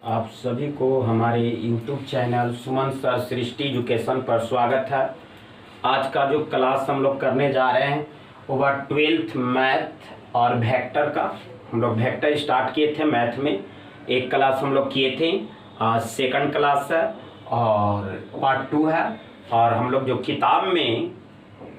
आप सभी को हमारे YouTube चैनल सुमन सर सृष्टि एजुकेशन पर स्वागत है। आज का जो क्लास हम लोग करने जा रहे हैं वो 12th मैथ और वेक्टर का। हम लोग वेक्टर स्टार्ट किए थे मैथ में, एक क्लास हम लोग किए थे। आज सेकंड क्लास है और पार्ट 2 है। और हम लोग जो किताब में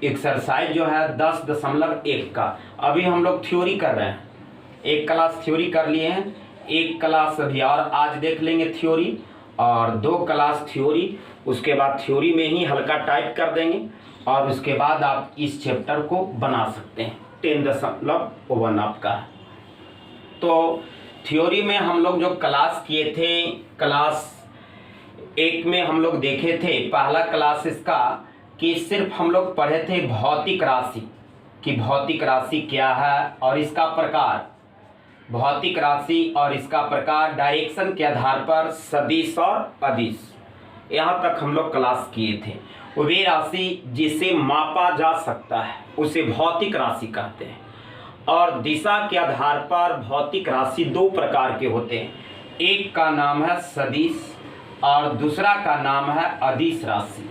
एक्सरसाइज जो है 10.1 का अभी हम लोग थ्योरी कर रहे हैं। एक क्लास थ्योरी कर लिए हैं, एक क्लास अभी और आज देख लेंगे थ्योरी, और 2 क्लास थ्योरी। उसके बाद थ्योरी में ही हल्का टाइप कर देंगे और उसके बाद आप इस चैप्टर को बना सकते हैं। 10.1 आपका। तो थ्योरी में हम लोग जो क्लास किए थे, क्लास 1 में हम लोग देखे थे पहला क्लास इसका कि सिर्फ हम लोग पढ़े थे भौतिक राशि कि भौतिक राशि क्या है और इसका प्रकार, भौतिक राशि और इसका प्रकार, डायरेक्शन के आधार पर सदिश और अदिश, यहाँ तक हम लोग क्लास किए थे। वे राशि जिसे मापा जा सकता है उसे भौतिक राशि कहते हैं। और दिशा के आधार पर भौतिक राशि 2 प्रकार के होते हैं, एक का नाम है सदिश और दूसरा का नाम है अदिश राशि।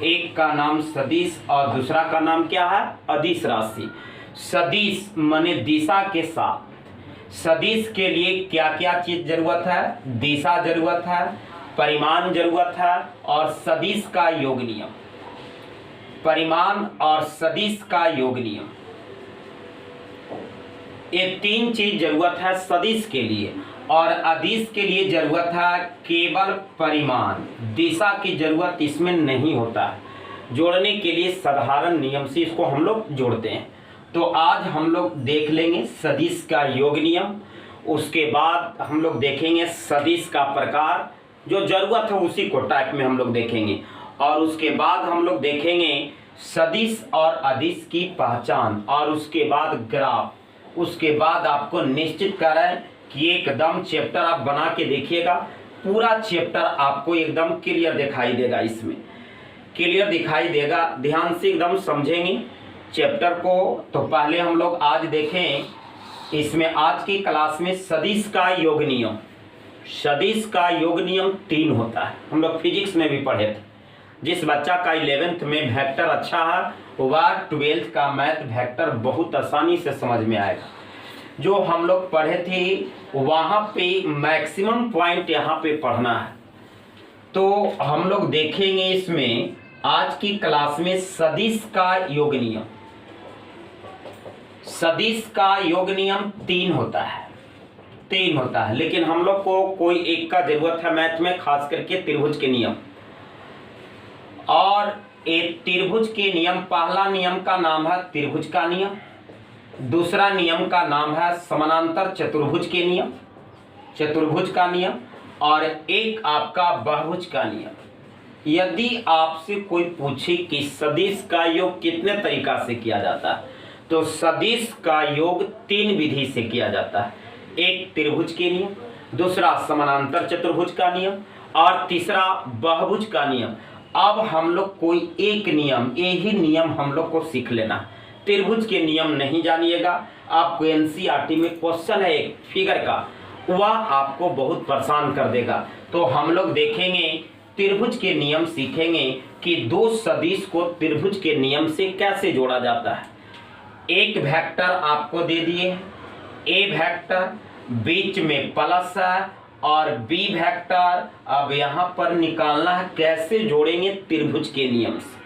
एक का नाम सदिश और दूसरा का नाम क्या है? अदिश राशि। सदिश माने दिशा के साथ। सदिश के लिए क्या क्या चीज जरूरत है? दिशा जरूरत है, परिमाण जरूरत है और सदिश का योग नियम। परिमाण और सदिश का योग नियम, ये 3 चीज जरूरत है सदिश के लिए। और अदिश के लिए जरूरत है केवल परिमाण, दिशा की जरूरत इसमें नहीं होता है। जोड़ने के लिए साधारण नियम से इसको हम लोग जोड़ते हैं। तो आज हम लोग देख लेंगे सदिश का योग नियम, उसके बाद हम लोग देखेंगे सदिश का प्रकार, जो जरूरत है उसी को टाइप में हम लोग देखेंगे। और उसके बाद हम लोग देखेंगे सदिश और अदिश की पहचान, और उसके बाद ग्राफ। उसके बाद आपको निश्चित करें कि एकदम चैप्टर आप बना के देखिएगा, पूरा चैप्टर आपको एकदम क्लियर दिखाई देगा। इसमें क्लियर दिखाई देगा, ध्यान से एकदम समझेंगे चैप्टर को। तो पहले हम लोग आज देखें इसमें, आज की क्लास में सदिश का योग नियम। सदिश का योग नियम 3 होता है, हम लोग फिजिक्स में भी पढ़े थे। जिस बच्चा का 11th में वेक्टर अच्छा है वह 12th का मैथ वेक्टर बहुत आसानी से समझ में आएगा। जो हम लोग पढ़े थे वहाँ पे मैक्सिमम पॉइंट यहाँ पे पढ़ना है। तो हम लोग देखेंगे इसमें आज की क्लास में सदिश का योग नियम। सदिश का योग नियम 3 होता है, लेकिन हम लोग को कोई एक का जरूरत है मैथ में, खास करके त्रिभुज के नियम। और एक त्रिभुज के नियम, पहला नियम का नाम है त्रिभुज का नियम, दूसरा नियम का नाम है समानांतर चतुर्भुज के नियम, चतुर्भुज का नियम, और एक आपका बहुभुज का नियम। यदि आपसे कोई पूछे कि सदिश का योग कितने तरीका से किया जाता है, तो सदिश का योग 3 विधि से किया जाता है। एक त्रिभुज के नियम, दूसरा समानांतर चतुर्भुज का नियम और तीसरा बहुभुज का नियम। अब हम लोग कोई एक नियम, यही नियम हम लोग को सीख लेना। त्रिभुज के नियम नहीं जानिएगा, आपको एनसीईआरटी में क्वेश्चन है एक फिगर का, वह आपको बहुत परेशान कर देगा। तो हम लोग देखेंगे त्रिभुज के नियम, सीखेंगे कि 2 सदिश को त्रिभुज के नियम से कैसे जोड़ा जाता है। एक वेक्टर आपको दे दिए, ए वेक्टर, बीच में प्लस है और बी वेक्टर। अब यहाँ पर निकालना है कैसे जोड़ेंगे त्रिभुज के नियम से।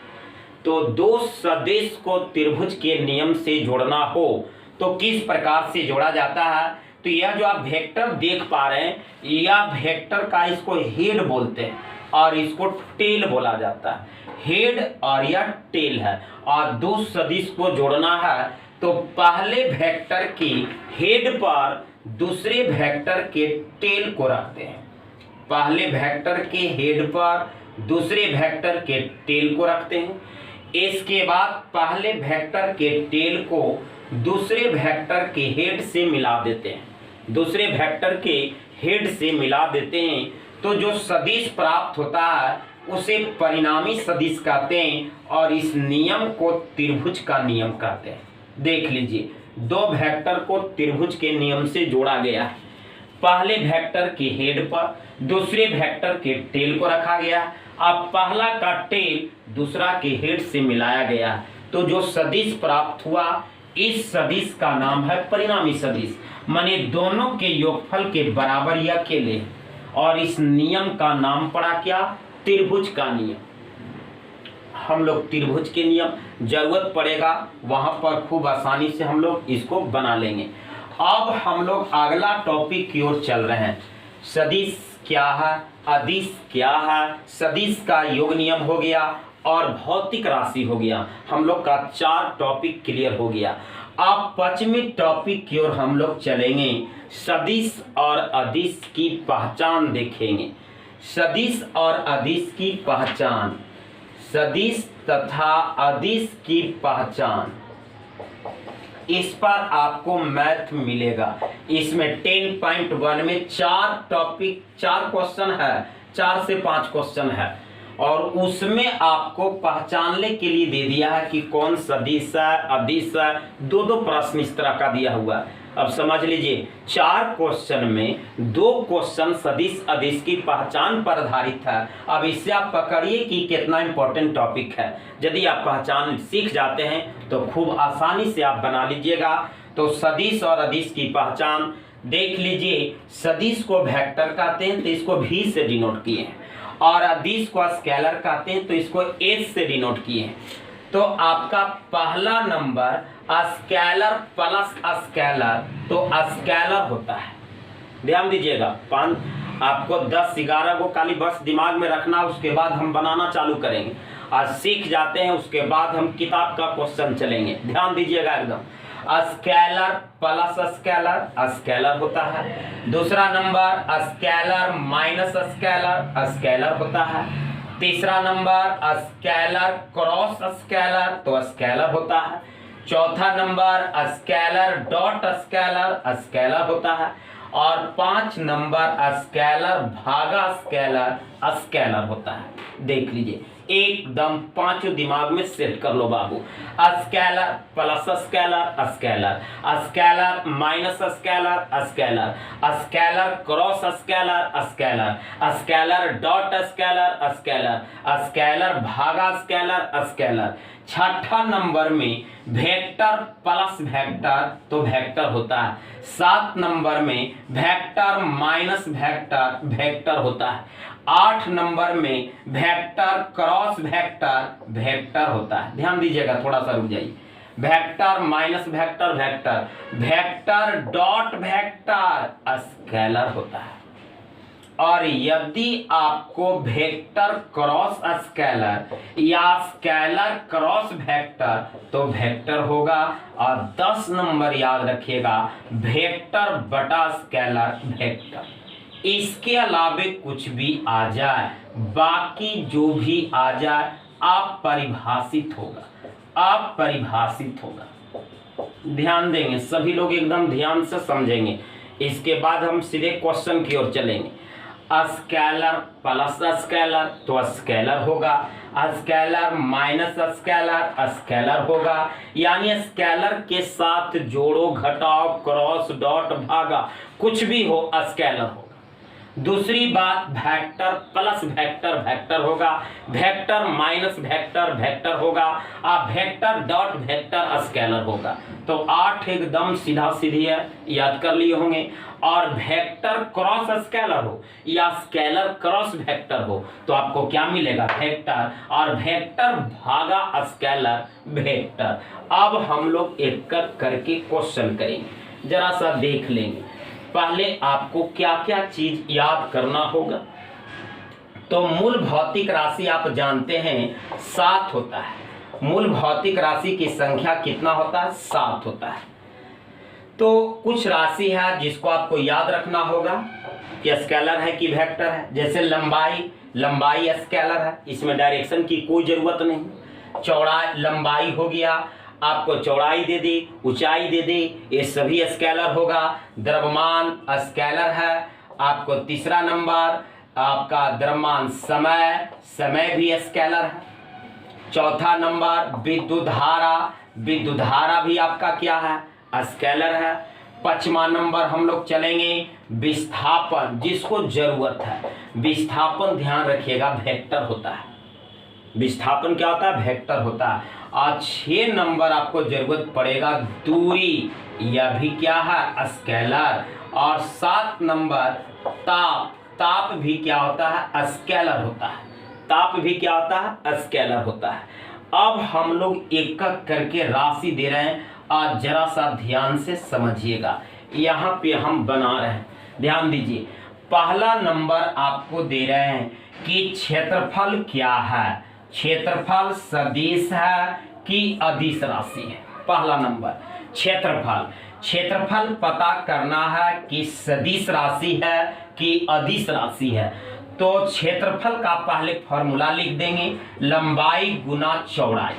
तो 2 सदिश को त्रिभुज के नियम से जोड़ना हो तो किस प्रकार से जोड़ा जाता है। तो यह जो आप वेक्टर देख पा रहे हैं, यह वेक्टर का इसको हेड बोलते हैं और इसको टेल बोला जाता है। हेड और यह टेल है। और 2 सदिश को जोड़ना है तो पहले वेक्टर की हेड पर दूसरे वेक्टर के टेल को रखते हैं। पहले वेक्टर के हेड पर दूसरे वेक्टर के टेल को रखते हैं। इसके बाद पहले वेक्टर के टेल को दूसरे वेक्टर के हेड से मिला देते हैं, दूसरे वेक्टर के हेड से मिला देते हैं। तो जो सदिश प्राप्त होता है उसे परिणामी सदिश कहते हैं और इस नियम को त्रिभुज का नियम कहते हैं। देख लीजिए, 2 वेक्टर को त्रिभुज के नियम से जोड़ा गया है। पहले वेक्टर के हेड पर दूसरे वेक्टर के टेल को रखा गया। अब पहला का टेल दूसरा के हेड से मिलाया गया, तो जो सदिश प्राप्त हुआ इस सदिश का नाम है परिणामी सदिश, माने दोनों के योगफल के बराबर या अकेले, और इस नियम का नाम पड़ा क्या? त्रिभुज का नियम। हम लोग त्रिभुज के नियम जरूरत पड़ेगा वहां पर खूब आसानी से हम लोग इसको बना लेंगे। अब हम लोग अगला टॉपिक की ओर चल रहे हैं। सदिश क्या है, अदिश क्या है, सदिश का योग नियम हो गया और भौतिक राशि हो गया। हम लोग का 4 टॉपिक क्लियर हो गया। अब 5वें टॉपिक की ओर हम लोग चलेंगे। सदिश और अदिश की पहचान देखेंगे। सदिश और अदिश की पहचान, सदिश तथा अदिश की पहचान, इस पर आपको मैथ मिलेगा। इसमें 10.1 में 4 टॉपिक 4 क्वेश्चन है, 4 से 5 क्वेश्चन है, और उसमें आपको पहचानने के लिए दे दिया है कि कौन सदिश है, अदिश है। 2 प्रश्न इस तरह का दिया हुआ है। अब समझ लीजिए 4 क्वेश्चन में 2 क्वेश्चन सदिश अदिश की पहचान पर आधारित है। अब इससे आप पकड़िए कि कितना इंपॉर्टेंट टॉपिक है। यदि आप पहचान सीख जाते हैं तो खूब आसानी से आप बना लीजिएगा। तो सदिश और अदिश की पहचान देख लीजिए। सदिश को वेक्टर कहते हैं तो इसको V से डिनोट किए हैं, और अदिश को स्केलर कहते हैं तो इसको S से डिनोट किए हैं। तो आपका पहला नंबर स्केलर प्लस स्केलर, तो स्केलर होता है। ध्यान दीजिएगा, आपको 10-11 को खाली बस दिमाग में रखना, उसके बाद हम बनाना चालू करेंगे। आज सीख जाते हैं उसके बाद हम किताब का क्वेश्चन चलेंगे। ध्यान दीजिएगा एकदम। स्केलर प्लस स्केलर, स्केलर होता है। दूसरा number scalar minus scalar, scalar होता है। तीसरा नंबर स्केलर क्रॉस स्केलर, तो स्केलर होता है। चौथा number scalar dot scalar, scalar होता है। और 5 नंबर स्केलर भागा स्केलर, स्केलर होता है। देख लीजिए एकदम 5 दिमाग में सेट कर लो बाबू। Scalar plus scalar, scalar, scalar minus scalar, scalar, scalar cross scalar, scalar, scalar dot scalar, scalar, scalar भागा स्केलर, स्केलर। 6ठा नंबर में वेक्टर प्लस वेक्टर, तो वेक्टर होता है। 7 नंबर में वेक्टर माइनस वेक्टर, वेक्टर होता है। 8 नंबर में वेक्टर क्रॉस वेक्टर, वेक्टर होता है। ध्यान दीजिएगा, थोड़ा सा रुक जाइए। Vector minus vector, vector, vector dot vector, scalar होता है। और यदि आपको वेक्टर क्रॉस स्केलर या स्केलर क्रॉस वेक्टर, तो वेक्टर होगा। और 10 नंबर याद रखिएगा, वेक्टर बटा स्केलर, वेक्टर। इसके अलावे कुछ भी आ जाए, बाकी जो भी आ जाए अपरिभाषित होगा, अपरिभाषित होगा। ध्यान देंगे सभी लोग, एकदम ध्यान से समझेंगे। इसके बाद हम सीधे क्वेश्चन की ओर चलेंगे। स्केलर प्लस स्केलर, तो स्केलर होगा। स्केलर माइनस स्केलर, स्केलर होगा। यानी स्केलर के साथ जोड़ो, घटाओ, क्रॉस, डॉट, भागा, कुछ भी हो स्केलर होगा। दूसरी बात, वेक्टर प्लस वेक्टर, वेक्टर होगा। वेक्टर माइनस वेक्टर, वेक्टर होगा। वेक्टर डॉट वेक्टर, स्केलर होगा। तो 8 एकदम सीधा सीधी है, याद कर लिए होंगे। और वेक्टर क्रॉस स्केलर हो या स्केलर क्रॉस वेक्टर हो तो आपको क्या मिलेगा? वेक्टर। और वेक्टर भागा स्केलर, वेक्टर। अब हम लोग एक एक करके क्वेश्चन करेंगे, जरा सा देख लेंगे। पहले आपको क्या क्या चीज याद करना होगा। तो मूल भौतिक राशि आप जानते हैं 7 होता है। मूल भौतिक राशि की संख्या कितना होता है? 7 होता है। तो कुछ राशि है जिसको आपको याद रखना होगा कि स्केलर है कि वेक्टर है। जैसे लंबाई, लंबाई स्केलर है, इसमें डायरेक्शन की कोई जरूरत नहीं। चौड़ाई, लंबाई हो गया, आपको चौड़ाई दे दी, ऊंचाई दे दी, ये सभी स्केलर होगा। द्रव्यमान स्केलर है। आपको तीसरा नंबर आपका द्रव्यमान समय, समय भी स्केलर है। चौथा नंबर विद्युत धारा, विद्युत धारा भी आपका क्या है? स्केलर है। 5वां नंबर हम लोग चलेंगे विस्थापन, जिसको जरूरत है। विस्थापन ध्यान रखिएगा वेक्टर होता है। विस्थापन क्या होता है? वेक्टर होता है। और 6 नंबर आपको जरूरत पड़ेगा दूरी, यह भी क्या है? स्केलर। और 7 नंबर ताप, ताप भी क्या होता है? स्केलर होता है। ताप भी क्या होता है? स्केलर होता है। अब हम लोग एक एक करके राशि दे रहे हैं, आज जरा सा ध्यान से समझिएगा। यहाँ पे हम बना रहे हैं, ध्यान दीजिए। पहला नंबर आपको दे रहे हैं कि क्षेत्रफल क्या है, क्षेत्रफल सदिश है कि अदिश राशि है। पहला नंबर क्षेत्रफल, क्षेत्रफल पता करना है कि सदिश राशि है कि अदिश राशि है। तो क्षेत्रफल का पहले फॉर्मूला लिख देंगे, लंबाई गुना चौड़ाई।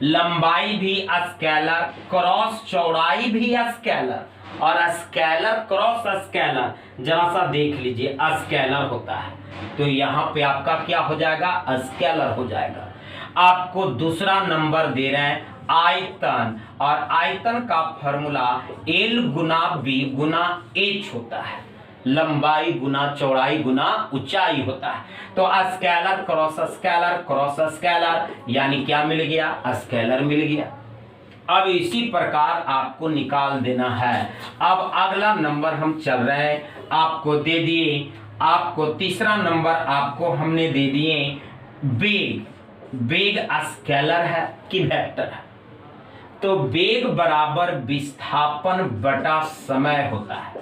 लंबाई भी स्केलर क्रॉस चौड़ाई भी स्केलर, और स्केलर क्रॉस स्केलर जरा सा देख लीजिए स्केलर होता है। तो यहाँ पे आपका क्या हो जाएगा? स्केलर हो जाएगा। आपको दूसरा नंबर दे रहे हैं आयतन, और आयतन का फॉर्मूला L गुना B गुना H होता है। लंबाई गुना चौड़ाई गुना ऊंचाई होता है। तो स्केलर क्रॉस स्केलर यानी क्या मिल गया? स्केलर मिल गया। अब इसी प्रकार आपको निकाल देना है। अब अगला नंबर हम चल रहे हैं, आपको दे दिए, आपको तीसरा नंबर आपको हमने दे दिए वेग। वेग स्केलर है कि वेक्टर है? तो वेग बराबर विस्थापन बटा समय होता है।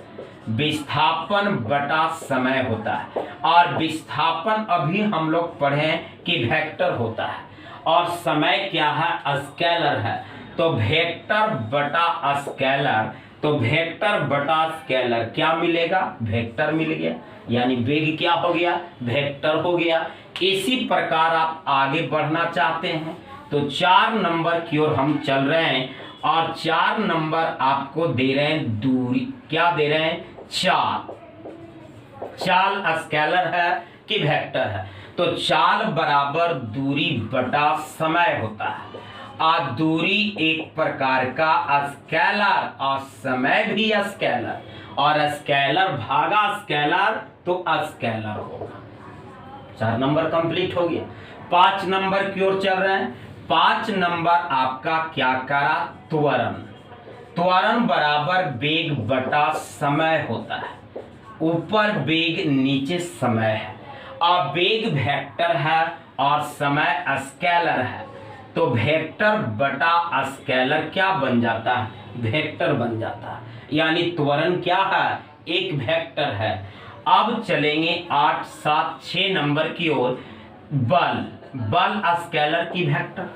विस्थापन बटा समय होता है, और विस्थापन अभी हम लोग पढ़े कि वेक्टर होता है, और समय क्या है? स्केलर है। तो वेक्टर बटा स्केलर, तो वेक्टर बटा स्केलर क्या मिलेगा? वेक्टर मिल गया, यानी वेग क्या हो गया? वेक्टर हो गया। इसी प्रकार आप आगे बढ़ना चाहते हैं तो 4 नंबर की ओर हम चल रहे हैं, और 4 नंबर आपको दे रहे हैं दूरी। क्या दे रहे हैं? चाल। चाल स्केलर है कि वेक्टर है? तो चाल बराबर दूरी बटा समय होता है। और दूरी एक प्रकार का स्केलर, और समय भी स्केलर, और स्केलर भागा स्केलर तो स्केलर होगा। 4 नंबर कंप्लीट हो गया। 5 नंबर की ओर चल रहे हैं। 5 नंबर आपका क्या करा? त्वरण। त्वरण बराबर वेग बटा समय होता है। ऊपर वेग नीचे समय है, और वेग वेक्टर है और समय स्केलर है। तो वेक्टर बटा स्केलर क्या बन जाता है? वेक्टर बन जाता है, यानी त्वरण क्या है? एक वेक्टर है। अब चलेंगे 8, 7, 6 नंबर की ओर। बल, बल स्केलर की वेक्टर।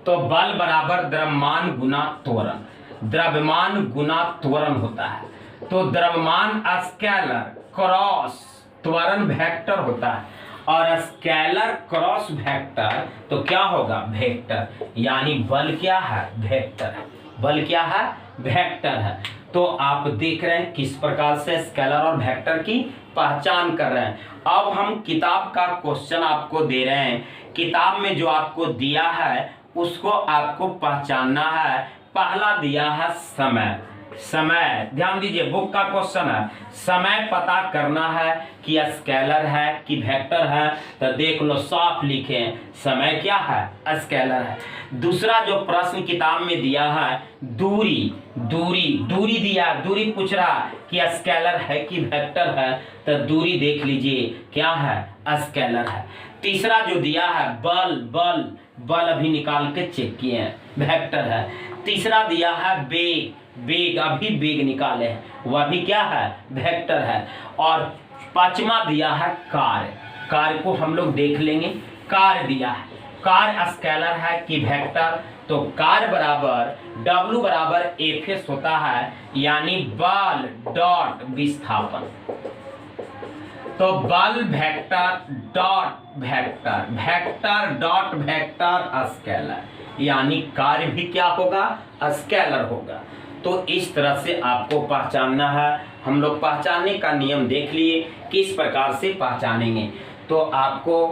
तो बल बराबर द्रव्यमान गुना त्वरण, द्रव्यमान गुना त्वरण होता है। तो द्रव्यमान स्केलर क्रॉस त्वरण वेक्टर होता है, और स्केलर क्रॉस वेक्टर तो क्या होगा? वेक्टर। यानी बल क्या है? वेक्टर है। बल क्या है? वेक्टर है। तो आप देख रहे हैं किस प्रकार से स्केलर और वेक्टर की पहचान कर रहे हैं। अब हम किताब का क्वेश्चन आपको दे रहे हैं। किताब में जो आपको दिया है उसको आपको पहचानना है। पहला दिया है समय। समय ध्यान दीजिए, बुक का क्वेश्चन है, समय पता करना है कि स्केलर है कि वेक्टर है। तो देख लो साफ लिखे, समय क्या है? स्केलर है। दूसरा जो प्रश्न किताब में दिया है दूरी, दूरी, दूरी दिया, दूरी पूछ रहा कि स्केलर है कि वेक्टर है। तो दूरी देख लीजिए क्या है? स्केलर है। तीसरा जो दिया है बल, बल, बल अभी निकाल के चेक किए हैं, वेक्टर है। तीसरा दिया है वेग, वेग अभी वेग निकाले हैं, वह भी क्या है? वेक्टर है। और 5वां दिया है कार्य। कार्य को हम लोग देख लेंगे। कार्य दिया है, कार्य स्केलर है कि वेक्टर? तो कार्य बराबर W बराबर Fs होता है, यानी बल डॉट विस्थापन। तो बल vector dot vector, vector dot vector scalar, यानी कार्य भी क्या होगा? स्केलर होगा। तो इस तरह से आपको पहचानना है। हम लोग पहचानने का नियम देख लिए, किस प्रकार से पहचानेंगे। तो आपको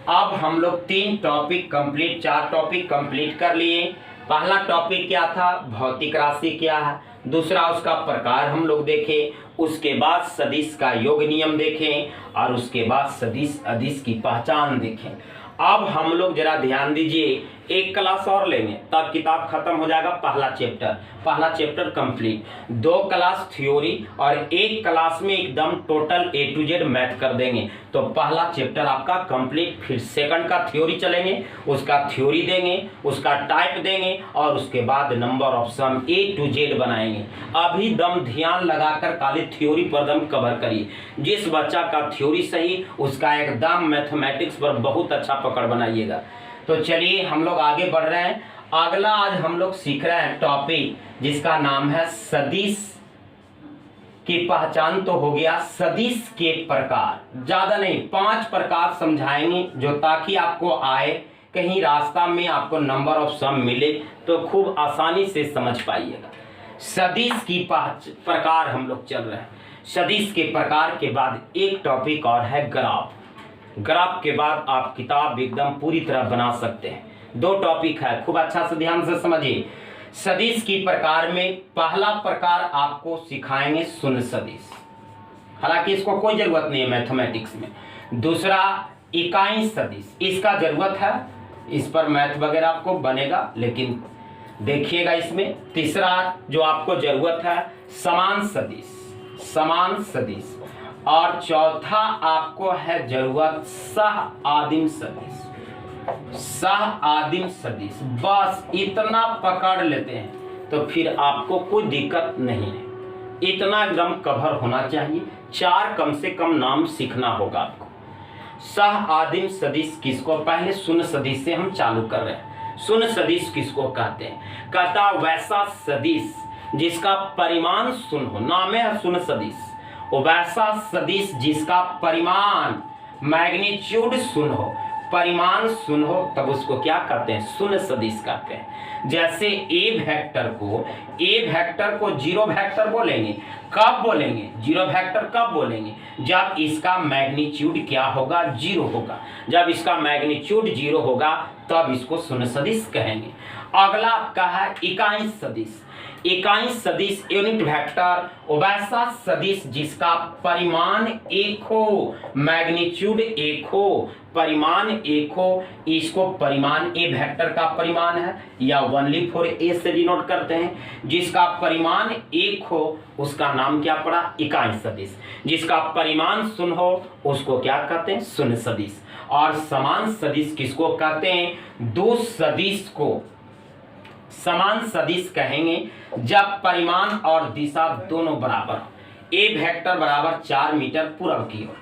अब हम लोग 3 टॉपिक कंप्लीट, 4 टॉपिक कंप्लीट कर लिए। पहला टॉपिक क्या था? भौतिक राशि क्या है। दूसरा उसका प्रकार हम लोग देखें, उसके बाद सदिश का योग नियम देखें और उसके बाद सदिश अदिश की पहचान देखें। अब हम लोग जरा ध्यान दीजिए, एक क्लास और लेंगे तब किताब खत्म हो जाएगा। पहला चैप्टर कंप्लीट, 2 क्लास थ्योरी और एक क्लास में एकदम total A to Z math कर देंगे तो पहला चैप्टर आपका कंप्लीट। फिर सेकंड का थ्योरी चलेंगे, उसका थ्योरी देंगे, उसका टाइप देंगे और उसके बाद number of sum A to Z बनाएंगे। अभी दम ध्यान लगाकर खाली थ्योरी पर दम कवर करिए। जिस बच्चा का थ्योरी सही, उसका एकदम मैथमेटिक्स पर बहुत अच्छा पकड़ बनाइएगा। तो चलिए हम लोग आगे बढ़ रहे हैं। अगला आज हम लोग सीख रहे हैं टॉपिक जिसका नाम है सदिश की पहचान। तो हो गया सदिश के प्रकार, ज्यादा नहीं 5 प्रकार समझाएंगे जो ताकि आपको आए कहीं रास्ता में आपको नंबर ऑफ सम मिले तो खूब आसानी से समझ पाइएगा। सदिश की प्रकार हम लोग चल रहे हैं। सदिश के प्रकार के बाद एक टॉपिक और है ग्राफ। ग्राफ के बाद आप किताब एकदम पूरी तरह बना सकते हैं। 2 टॉपिक है, खूब अच्छा से ध्यान से समझिए। सदिश की प्रकार में पहला प्रकार आपको सिखाएंगे शून्य सदिश, हालांकि इसको कोई जरूरत नहीं है मैथमेटिक्स में। दूसरा इकाई सदिश, इसका जरूरत है, इस पर मैथ वगैरह आपको बनेगा लेकिन देखिएगा इसमें। तीसरा जो आपको जरूरत है समान सदिश और चौथा आपको है जरूरत सह आदिम सदिश। बस इतना पकड़ लेते हैं तो फिर आपको कोई दिक्कत नहीं है। इतना एकदम कवर होना चाहिए। 4 कम से कम नाम सीखना होगा आपको। सह आदिम सदिश किसको, पहले शून्य सदिश से हम चालू कर रहे हैं। शून्य सदिश किसको कहते हैं? कहता वैसा सदिश जिसका परिमाण शून्य हो, नाम है शून्य सदिश। वैसा सदिश जिसका परिमाण मैग्नीट्यूड शून्य हो, परिमाण शून्य हो, तब उसको क्या कहते हैं? शून्य सदिश कहते हैं। जैसे ए वेक्टर को जीरो वेक्टर बोलेंगे। कब बोलेंगे जीरो वेक्टर? कब बोलेंगे? जब इसका मैग्नीट्यूड क्या होगा? 0 होगा। जब इसका मैग्नीट्यूड 0 होगा तब इसको शून्य सदिश कहेंगे। अगला आपका है इकाई सदिश। इकाई सदिश यूनिट वेक्टर वैसा सदिश जिसका परिमाण 1 हो, मैग्नीट्यूड 1 हो, परिमाण 1 हो। इसको परिमाण ए वेक्टर का परिमाण है या ओनली फॉर ए से डिनोट करते हैं। जिसका परिमाण 1 हो उसका नाम क्या पड़ा? इकाई सदिश। जिसका परिमाण शून्य हो उसको क्या कहते हैं? शून्य सदिश। और समान सदिश किसको कहते हैं? 2 सदिश को समान सदिश कहेंगे जब परिमाण और दिशा दोनों बराबर हो। ए वेक्टर बराबर 4 मीटर पूरब की ओर,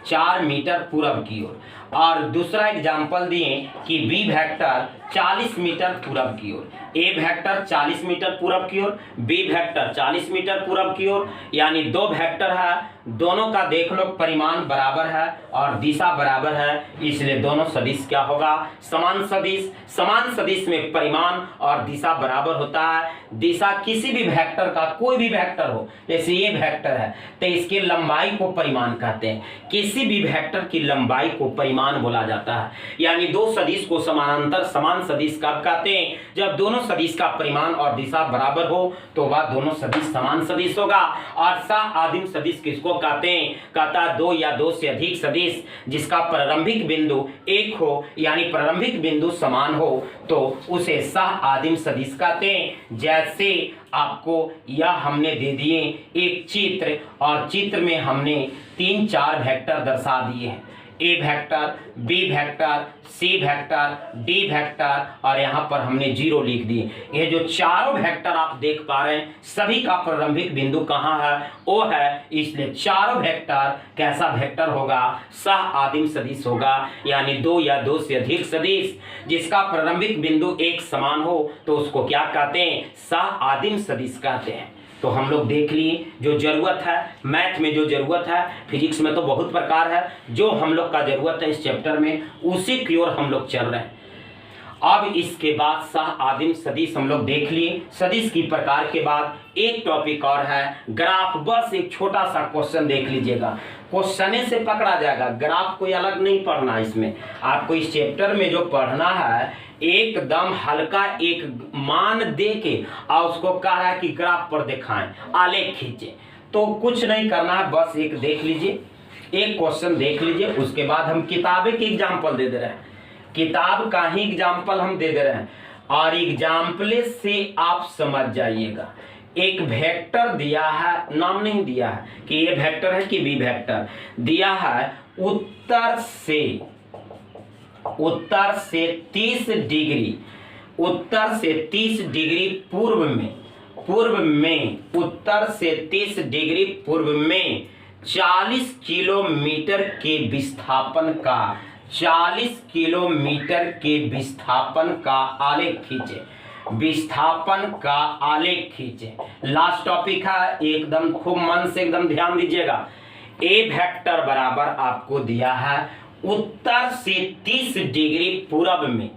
4 मीटर पूरब की ओर। और दूसरा एग्जांपल दिए कि बी वेक्टर 40 मीटर पूरब की ओर। ए वेक्टर 40 मीटर पूरब की ओर, बी वेक्टर 40 मीटर पूरब की ओर, यानी 2 वेक्टर है, दोनों का देख लो परिमाण बराबर है और दिशा बराबर है, इसलिए दोनों सदिश क्या होगा? समान सदिश। समान सदिश में परिमाण और दिशा बराबर होता है। दिशा किसी भी वेक्टर का, कोई भी वेक्टर हो, जैसे ये वेक्टर है तो इसकी लंबाई को परिमाण कहते हैं। किसी भी वेक्टर की लंबाई को परिमाण बोला जाता है। यानी 2 सदिश को समानांतर समान सदिश कब कहते हैं? जब दोनों सदिश का परिमाण और दिशा बराबर हो तो वह दोनों सदिश समान सदिश होगा। और सह आदिम सदिश किसको कहते हैं? कहता 2 या 2 से अधिक सदिश जिसका प्रारंभिक बिंदु 1 हो, यानी प्रारंभिक बिंदु समान हो तो उसे सह आदिम सदिश कहते हैं। जैसे आपको यह हमने दे दिए एक चित्र और चित्र में हमने 3-4 वेक्टर दर्शा दिए हैं। ए vector, B vector, C vector, D vector और यहाँ पर हमने 0 लिख दिए। ये जो चारों वेक्टर आप देख पा रहे हैं सभी का प्रारंभिक बिंदु कहाँ है? ओ है। इसलिए चारों वेक्टर कैसा वेक्टर होगा? सह आदिम सदिश होगा। यानी 2 या 2 से अधिक सदिश जिसका प्रारंभिक बिंदु 1 समान हो तो उसको क्या कहते हैं? सह आदिम सदिश कहते हैं। तो हम लोग देख लिए जो जरूरत है मैथ में, जो जरूरत है फिजिक्स में तो बहुत प्रकार है, जो हम लोग का जरूरत है इस चैप्टर में उसी की ओर हम लोग चल रहे हैं। अब इसके बाद सह आदिम सदिश हम लोग देख लिए। सदिश की प्रकार के बाद एक टॉपिक और है ग्राफ। बस एक छोटा सा क्वेश्चन देख लीजिएगा, क्वेश्चन से पकड़ा जाएगा, ग्राफ कोई अलग नहीं पढ़ना। इसमें आपको इस चैप्टर में जो पढ़ना है एकदम हल्का एक मान दे के और उसको कह रहा है कि ग्राफ पर दिखाएं, आलेख खींचे। तो कुछ नहीं करना है, बस एक देख लीजिए, एक क्वेश्चन देख लीजिए, उसके बाद हम किताबें के एग्जाम्पल दे रहे हैं, किताब का ही एग्जाम्पल हम दे रहे हैं और एग्जाम्पल से आप समझ जाइएगा। एक वेक्टर दिया है, नाम नहीं दिया है कि ये वेक्टर है कि बी वेक्टर, दिया है उत्तर से 30 डिग्री, उत्तर से 30 डिग्री पूर्व में उत्तर से 30 डिग्री पूर्व में 40 किलोमीटर के विस्थापन का 40 किलोमीटर के विस्थापन का आलेख खींचे, विस्थापन का आलेख खींचे। लास्ट टॉपिक है, एकदम खूब मन से एकदम ध्यान दीजिएगा। ए वेक्टर बराबर आपको दिया है उत्तर से 30 डिग्री पूरब में,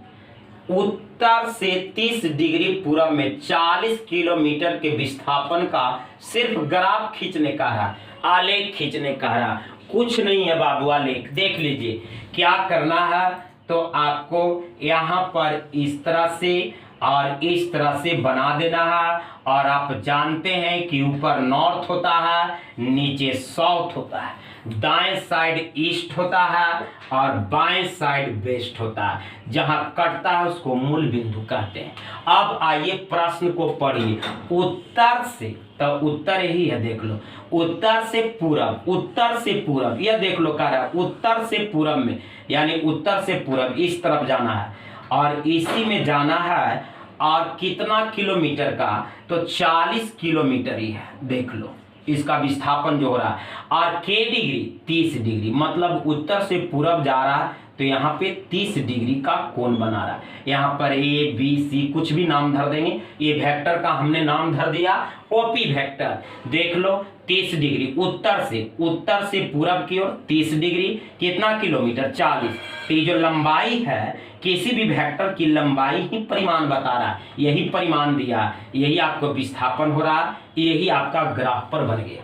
उत्तर से 30 डिग्री पूरब में 40 किलोमीटर के विस्थापन का सिर्फ ग्राफ खींचने का है, आलेख खींचने का है, कुछ नहीं है बाबू। आलेख देख लीजिए क्या करना है, तो आपको यहाँ पर इस तरह से और इस तरह से बना देना है। और आप जानते हैं कि ऊपर नॉर्थ होता है, नीचे साउथ होता है, दाएं साइड ईस्ट होता है और बाएं साइड वेस्ट होता है। जहां कटता है उसको मूल बिंदु कहते हैं। अब आइए प्रश्न को पढ़िए। उत्तर से, तो उत्तर ही है, देख लो, उत्तर से पूरब, उत्तर से पूरब, यह देख लो कह रहा है उत्तर से पूरब में, यानी उत्तर से पूरब इस तरफ जाना है और इसी में जाना है। और कितना किलोमीटर का, तो 40 किलोमीटर ही है, देख लो इसका विस्थापन जो हो रहा है। और के डिग्री 30 डिग्री, मतलब उत्तर से पूरब जा रहा है तो यहाँ पे 30 डिग्री का कोण बना रहा है। यहाँ पर ए बी सी कुछ भी नाम धर देंगे। ये वेक्टर का हमने नाम धर दिया ओपी वेक्टर, देख लो 30 डिग्री उत्तर से पूरब की ओर 30 डिग्री, कितना किलोमीटर 40। तो ये जो लंबाई है, किसी भी वेक्टर की लंबाई ही परिमाण बता रहा है, यही परिमाण दिया, यही आपको विस्थापन हो रहा है, यही आपका ग्राफ पर बन गया।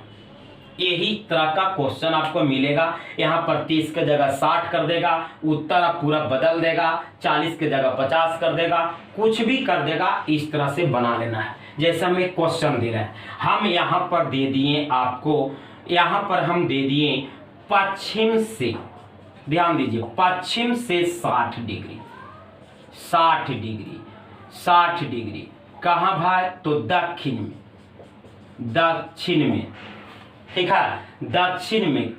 यही तरह का क्वेश्चन आपको मिलेगा। यहाँ पर 30 के जगह 60 कर देगा, उत्तर पूरा बदल देगा, 40 के जगह 50 कर देगा, कुछ भी कर देगा, इस तरह से बना लेना है। जैसे हम एक क्वेश्चन दे रहे हैं, हम यहाँ पर दे दिए आपको, यहाँ पर हम दे दिए पश्चिम से, ध्यान दीजिए, पश्चिम से 60 डिग्री, 60 डिग्री, 60 डिग्री कहाँ भाई, तो दक्षिण में, दक्षिण में, ठीक है, दक्षिण में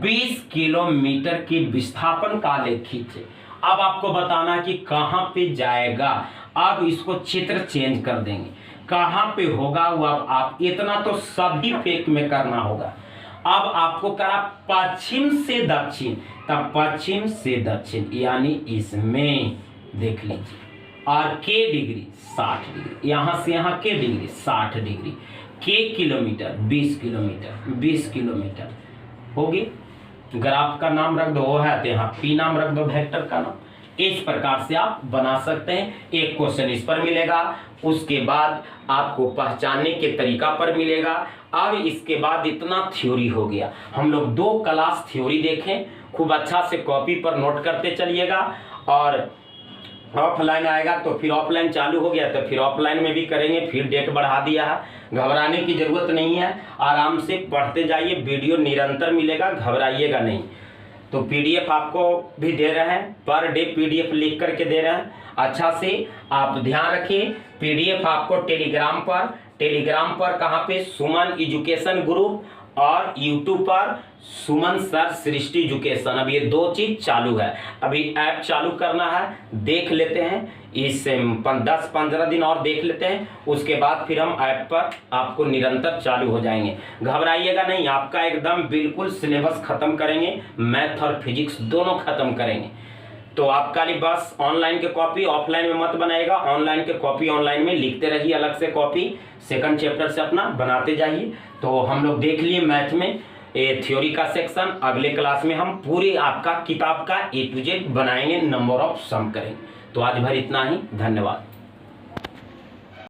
20 किलोमीटर की विस्थापन का आलेख खींचे। अब आपको बताना कि कहां पे जाएगा। अब इसको चित्र चेंज कर देंगे, कहां पे होगा वो अब आप इतना तो सभी फेक में करना होगा। अब आपको करा पश्चिम से दक्षिण, तब पश्चिम से दक्षिण यानी इसमें देख लीजिए। और के डिग्री 60 डिग्री, यहां से यहां के डिग्री 60 डिग्री, के किलोमीटर 20 किलोमीटर, 20 किलोमीटर होगी। ग्राफ का नाम रख दो, वो है तो यहाँ पी नाम रख दो वेक्टर का नाम। इस प्रकार से आप बना सकते हैं। एक क्वेश्चन इस पर मिलेगा, उसके बाद आपको पहचानने के तरीका पर मिलेगा। अब इसके बाद इतना थ्योरी हो गया। हम लोग 2 क्लास थ्योरी देखें, खूब अच्छा से कॉपी पर नोट करते चलिएगा। और ऑफलाइन आएगा तो फिर ऑफलाइन चालू हो गया तो फिर ऑफलाइन में भी करेंगे, फिर डेट बढ़ा दिया है, घबराने की जरूरत नहीं है। आराम से पढ़ते जाइए, वीडियो निरंतर मिलेगा, घबराइएगा नहीं। तो पीडीएफ आपको भी दे रहे हैं, पर डे पीडीएफ लिख करके दे रहे हैं। अच्छा से आप ध्यान रखिए, पीडीएफ आपको टेलीग्राम पर कहाँ पे, सुमन एजुकेशन ग्रुप, और यूट्यूब पर सुमन सर सृष्टि एजुकेशन। अब ये 2 चीज चालू है, अभी ऐप चालू करना है, देख लेते हैं, इस 10-15 दिन और देख लेते हैं, उसके बाद फिर हम ऐप पर आपको निरंतर चालू हो जाएंगे। घबराइएगा नहीं, आपका एकदम बिल्कुल सिलेबस खत्म करेंगे, मैथ और फिजिक्स दोनों खत्म करेंगे। तो आपका लिए बस ऑनलाइन के कॉपी ऑफलाइन में मत बनाएगा, ऑनलाइन के कॉपी ऑनलाइन में लिखते रहिए, अलग से कॉपी सेकंड चैप्टर से अपना बनाते जाइए। तो हम लोग देख लिए मैथ में ये थ्योरी का सेक्शन। अगले क्लास में हम पूरी आपका किताब का A to Z बनाएंगे, नंबर ऑफ सम करेंगे। तो आज भर इतना ही, धन्यवाद।